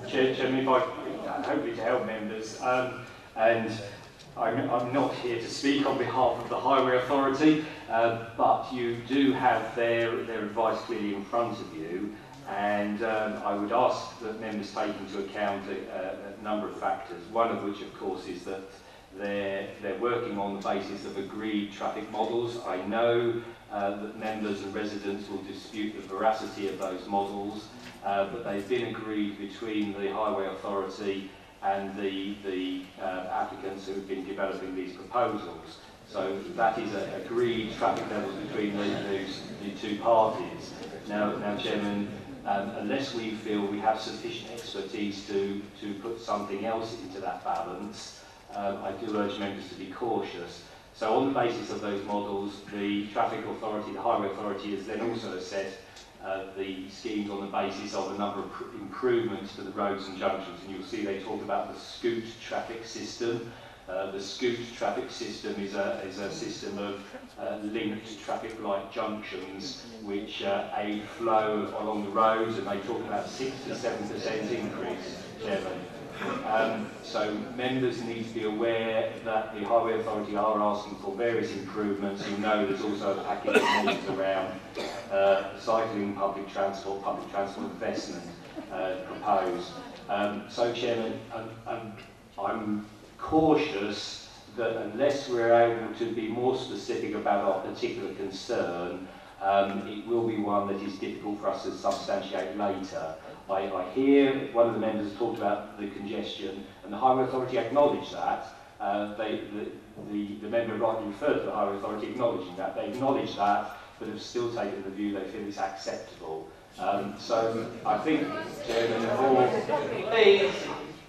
Chairman, if I hopefully to help members, and I'm not here to speak on behalf of the Highway Authority, but you do have their advice clearly in front of you, and I would ask that members take into account a number of factors, one of which of course is that they're working on the basis of agreed traffic models. I know that members and residents will dispute the veracity of those models, but they've been agreed between the Highway Authority and the applicants who have been developing these proposals. So that is agreed traffic levels between the two parties. Now Chairman, unless we feel we have sufficient expertise to put something else into that balance, I do urge members to be cautious. So on the basis of those models, the Traffic Authority, the Highway Authority, has then also assessed the schemes on the basis of a number of improvements to the roads and junctions, and you'll see they talk about the scoot traffic system. The scoot traffic system is a system of linked traffic light junctions which aid flow along the roads, and they talk about 6 to 7% increase, Chairman. So members need to be aware that the Highway Authority are asking for various improvements. You know there's also a package of measures around cycling, public transport investment proposed. So Chairman, I'm cautious that unless we're able to be more specific about our particular concern, it will be one that is difficult for us to substantiate later. I hear one of the members talked about the congestion, and the Highway Authority acknowledged that. The member rightly referred to the Highway Authority acknowledging that. They acknowledge that, but have still taken the view they feel it's acceptable. So I think, Chairman,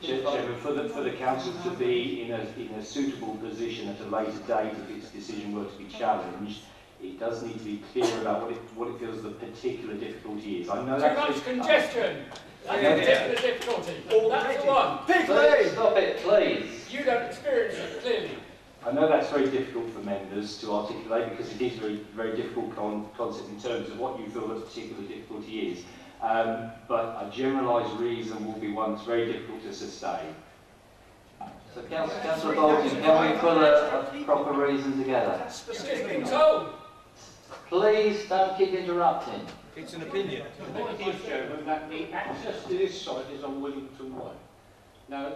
Chairman, for the Council to be in a suitable position at a later date if its decision were to be challenged, it does need to be clear about what it feels the particular difficulty is. I know too much congestion. That's a particular difficulty. That's the one. Please stop it, please. You don't experience it clearly. I know that's very difficult for members to articulate because it is a very difficult concept in terms of what you feel the particular difficulty is. But a generalised reason will be one that's very difficult to sustain. So Councillor Bolton, can we put a proper reason together? Specifically told. Please don't keep interrupting. It's an opinion. The point is, Chairman, that the access to this site is on Willington Way. Now,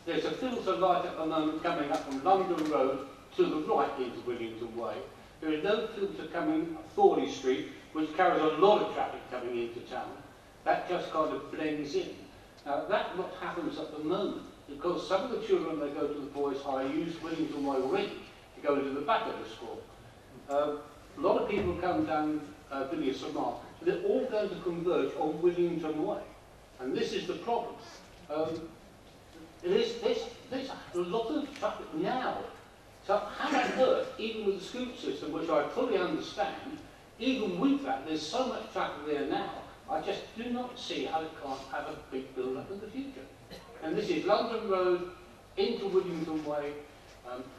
there's a filter light at the moment coming up from London Road to the right into Willington Way. There is no filter coming up Thorley Street, which carries a lot of traffic coming into town. That just kind of blends in. Now, that's what happens at the moment, because some of the children that go to the Boys High use Willington Way already to go into the back of the school. A lot of people come down Villiers and Mark, but they're all going to converge on Willington Way. And this is the problem. There's a lot of traffic now. So how on earth, even with the scoot system, which I fully understand, even with that, there's so much traffic there now, I just do not see how it can't have a big build-up in the future. And this is London Road into Willington Way.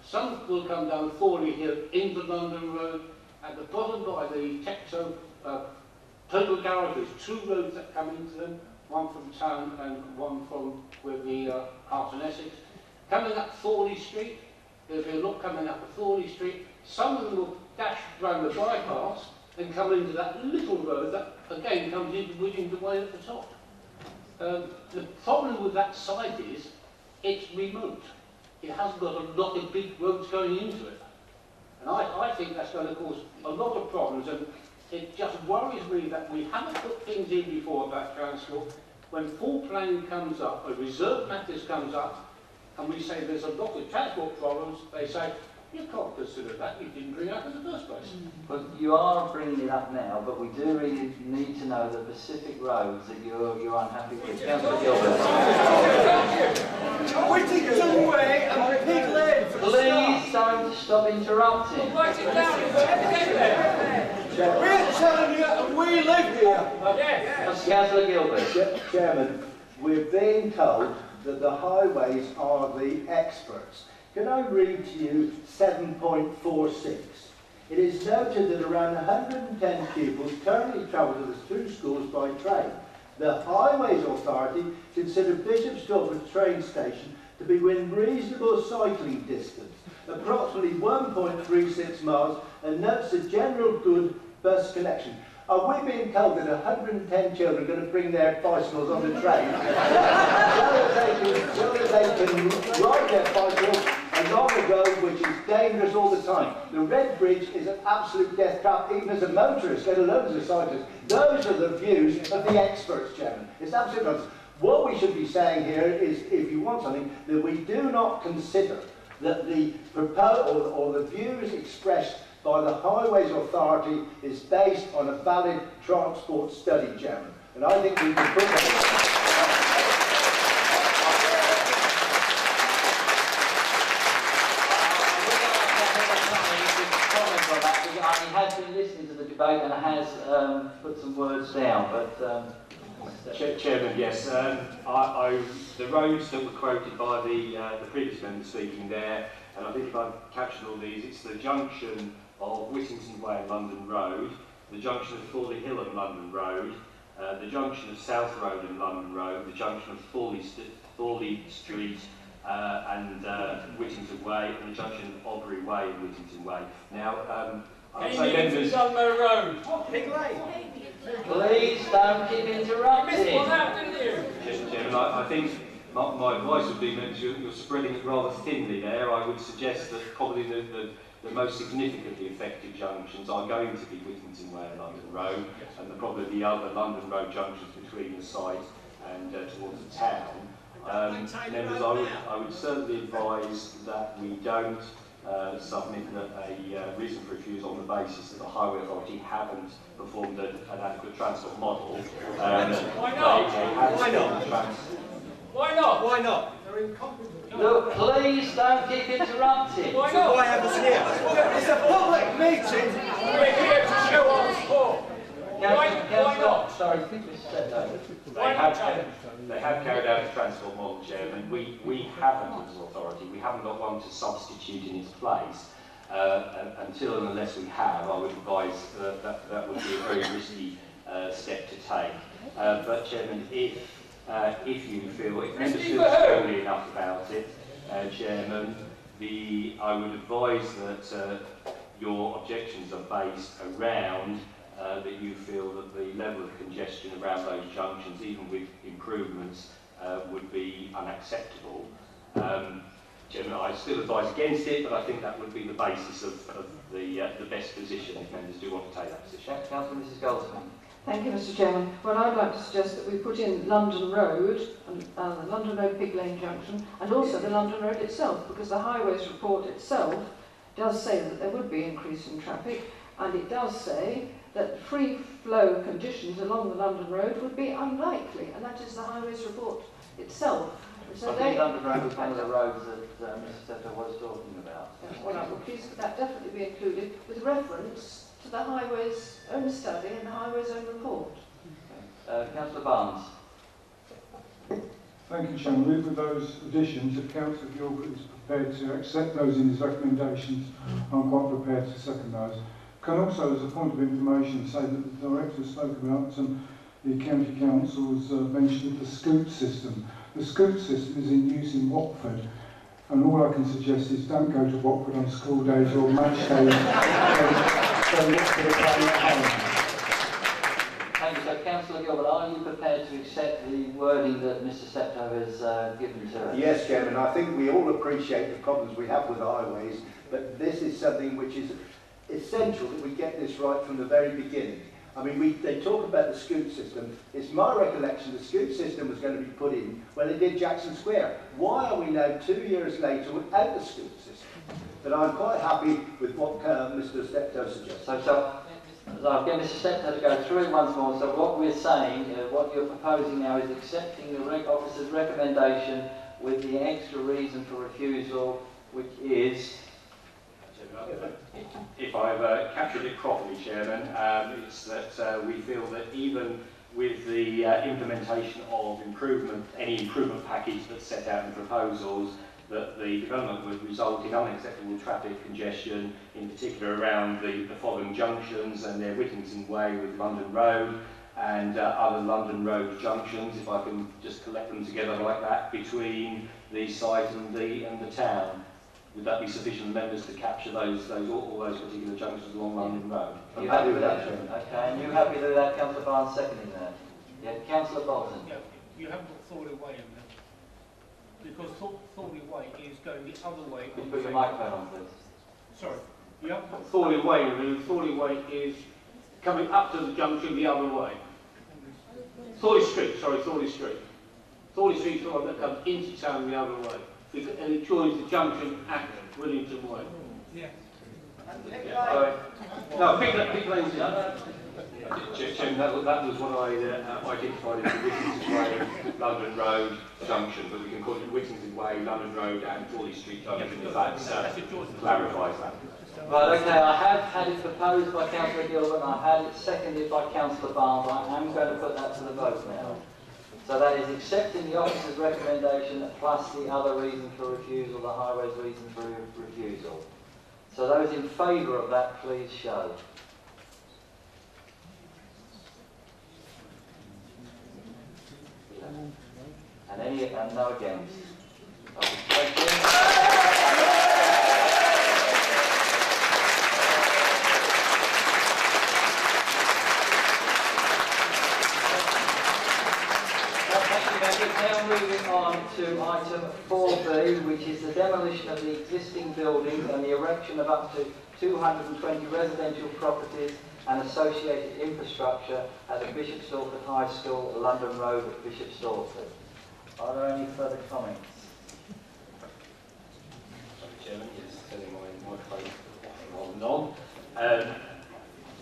Some will come down Thorley Hill into London Road. At the bottom by the Texo total garage, there's two roads that come into them, one from town and one from where the Hart and Essex. Coming up Thorley Street, there'll be a lot coming up at Thorley Street. Some of them will dash around the bypass and come into that little road that again comes into Willington Way at the top. The problem with that site is it's remote. It hasn't got a lot of big roads going into it. And I think that's going to cause a lot of problems, and it just worries me that we haven't put things in before about transport. When full planning comes up, a reserve matters comes up, and we say there's a lot of transport problems, they say, you can't consider that, you didn't bring it up in the first place. But you are bringing it up now, but we do really need to know the specific roads that you're unhappy with. Councillor Gilbert. Whittington Way and Pig Lane. Please don't stop interrupting. Write it down. We're telling you, and we live here. Yes. Councillor Gilbert. Chairman, we're being told that the highways are the experts. Can I read to you 7.46? It is noted that around 110 pupils currently travel to the two schools by train. The Highways Authority consider Bishop Stortford train station to be within reasonable cycling distance, approximately 1.36 miles, and notes the general good bus connection. Are we being told that 110 children are going to bring their bicycles on the train so that they can ride their bicycles along the road, which is dangerous all the time? The Red Bridge is an absolute death trap, even as a motorist, let alone as a cyclist. Those are the views of the experts, Chairman. It's absolute nonsense. What we should be saying here is, if you want something, that we do not consider that the proposal or the views expressed by the Highways Authority is based on a valid transport study, Chairman. And I think we can put that. He has been listening to the debate and has put some words down, but... Chairman, yes. The roads that were quoted by the previous member speaking there, and I think if I've captured all these, it's the junction of Whittington Way and London Road, the junction of Thorley Hill and London Road, the junction of South Road and London Road, the junction of Thorley Street and Whittington Way, and the junction of Aubrey Way and Whittington Way. Now, Dunmow Road. Pig Lane. Please don't keep interrupting. You missed one out, didn't you? Chairman, I think my advice would be that you're spreading it rather thinly there. I would suggest that probably the most significantly affected junctions are going to be Whittington Way and London Road, and probably the other London Road junctions between the site and towards the town. Members, I would certainly advise that we don't submit a reason for refusal on the basis that the Highway Authority haven't performed an adequate transport model. Why not? Why not? Why not? Why not? Look, please don't keep interrupting. Why not? Why have us here? It's a public meeting. We're here to show our support. Why not? Sorry, Mr. Secretary. They have carried out a transport model, Chairman. We haven't, as an authority, we haven't got one to substitute in its place. Until and unless we have, I would advise that would be a very risky step to take. But, Chairman, if you feel, if members feel strongly enough about it, Chairman, I would advise that your objections are based around that you feel that the level of congestion around those junctions, even with improvements, would be unacceptable. Chairman, I still advise against it, but I think that would be the basis of the best position if members do want to take that position. Councillor Mrs. Goldsmith. Thank you, Mr. Chairman. Well, I'd like to suggest that we put in London Road, and the London Road Pig Lane Junction, and also the London Road itself, because the Highways report itself does say that there would be increase in traffic, and it does say that free flow conditions along the London Road would be unlikely, and that is the Highways report itself. So I think London Road was one of the roads that Mr. Setter was talking about. Well, I would please that definitely be included with reference to the Highways own study and the Highways own report. Councillor Barnes. Thank you, Chairman. With those additions, if Councillor Gilbert is prepared to accept those in his recommendations, I'm quite prepared to second those. Can also, as a point of information, say that the Director spoke about the County Council has mentioned the scoot system. The scoot system is in use in Watford, and all I can suggest is don't go to Watford on school days or match days. Don't look for the plane at home. Thank you. So, Councillor Gilbert, are you prepared to accept the wording that Mr. Steptoe has given to us? Yes, Chairman. I think we all appreciate the problems we have with highways, but this is something which is essential that we get this right from the very beginning. I mean, they talk about the scoot system. It's my recollection the scoot system was going to be put in when they did Jackson Square. Why are we now 2 years later without the scoot system? But I'm quite happy with what Mr. Steptoe suggests. So I'll get Mr. Steptoe to go through it once more. So what we're saying, what you're proposing now is accepting the officer's recommendation with the extra reason for refusal, which is... If I've captured it properly, Chairman, it's that we feel that even with the implementation of any improvement package that's set out in proposals, that the development would result in unacceptable traffic congestion, in particular around the following junctions, and their Whittington Way with London Road, and other London Road junctions, if I can just collect them together like that, between the site and the town. Would that be sufficient members to capture all those particular junctions along London Road? Are you happy with that? Okay, and you happy with that, Councillor Barnes seconding that? Yeah, Councillor Bolton. Yeah, you haven't got Thorley Way in there. Because Thorley Way is going the other way. Can you put your microphone on, please? Sorry. You haven't got Thorley Way in there. Thorley Way is coming up to the junction the other way. Thorley Street, sorry, Thorley Street. Thorley Street's the one that comes into town the other way. And it joins the junction at Willington Way. Yeah. No, Big Lane's in. Jim, that was what I identified as the Whittington Way, London Road junction, but we can call it Whittington Way, London Road and Thorley Street junction, if that clarifies that. Right, okay, I have had it proposed by Councillor Gilbert and I've had it seconded by Councillor Barnes. I am going to put that to the vote now. So that is accepting the officer's recommendation plus the other reason for refusal, the highway's reason for refusal. So those in favour of that, please show. And no against. Thank you. Now moving on to item 4B, which is the demolition of the existing buildings and the erection of up to 220 residential properties and associated infrastructure at the Bishop Stortford High School, London Road, Bishop Stortford. Are there any further comments? Chairman, yes, turning my microphone on.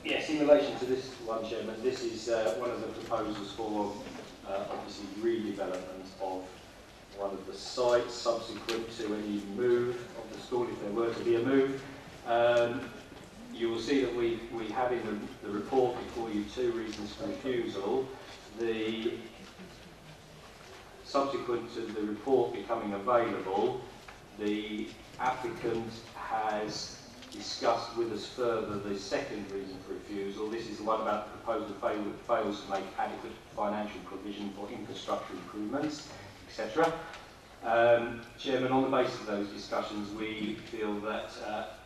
Yes, in relation to this one, Chairman, this is one of the proposals for obviously redevelopment of one of the sites subsequent to any move of the school, if there were to be a move. You will see that we have in the report before you two reasons for refusal. The subsequent to the report becoming available, the applicant has discussed with us further the second reason for refusal. This is the one about the proposal fails to make adequate financial provision for infrastructure improvements, etc. Chairman, on the basis of those discussions, we feel that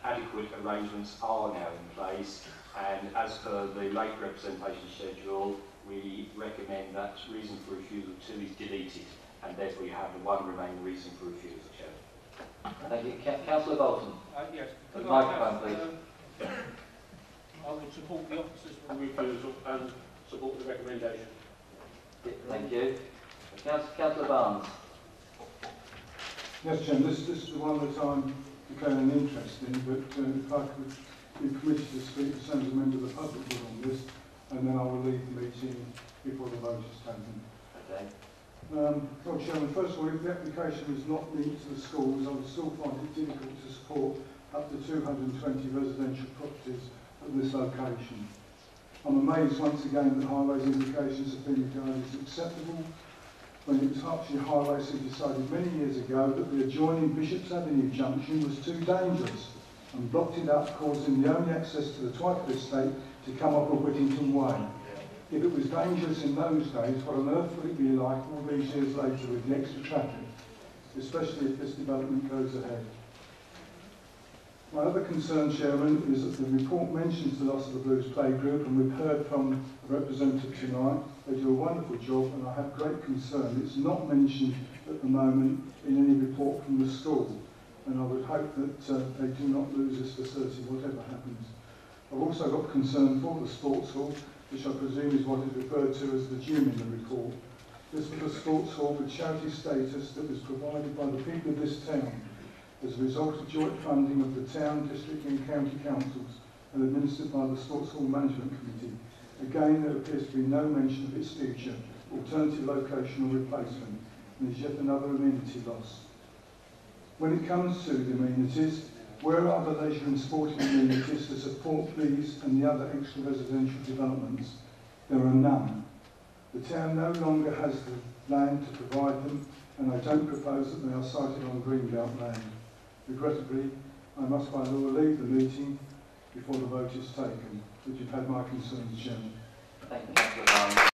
adequate arrangements are now in place, and as per the late representation schedule, we recommend that reason for refusal 2 is deleted, and therefore you have the one remaining reason for refusal, Chairman. Thank you. Councillor Bolton. Yes. The microphone, please. I would support the officers for refusal and support the recommendation. Thank you. Councillor Barnes. Yes, Chairman, this is the one that I'm declaring an interest in, but if I could be permitted to speak the same as a member of the public would on this, and then I will leave the meeting before the vote is taken. Okay. Well, Chairman, first of all, if the application was not linked to the schools, I would still find it difficult to support up to 220 residential properties at this location. I'm amazed once again that Highways indications have been regarded as acceptable when it was Hertfordshire Highways who decided many years ago that the adjoining Bishops Avenue junction was too dangerous and blocked it up, causing the only access to the Twyford estate to come up of Whittington Way. If it was dangerous in those days, what on earth would it be like all these years later with the extra traffic, especially if this development goes ahead? My other concern, Chairman, is that the report mentions the loss of the Blues Playgroup, and we've heard from a representative tonight. They do a wonderful job, and I have great concern. It's not mentioned at the moment in any report from the school, and I would hope that they do not lose this facility, whatever happens. I've also got concern for the sports hall, which I presume is what is referred to as the gym in the report. This was a sports hall with charity status that was provided by the people of this town as a result of joint funding of the town, district and county councils and administered by the Sports Hall Management Committee. Again, there appears to be no mention of its future, alternative location or replacement, and is yet another amenity loss. When it comes to the amenities, where are the leisure and sporting amenities to support these and the other extra residential developments? There are none. The town no longer has the land to provide them, and I don't propose that they are sited on Greenbelt land. Regrettably, I must by law leave the meeting before the vote is taken, but you've had my concerns, Chairman. Thank you, Councillor Barnes.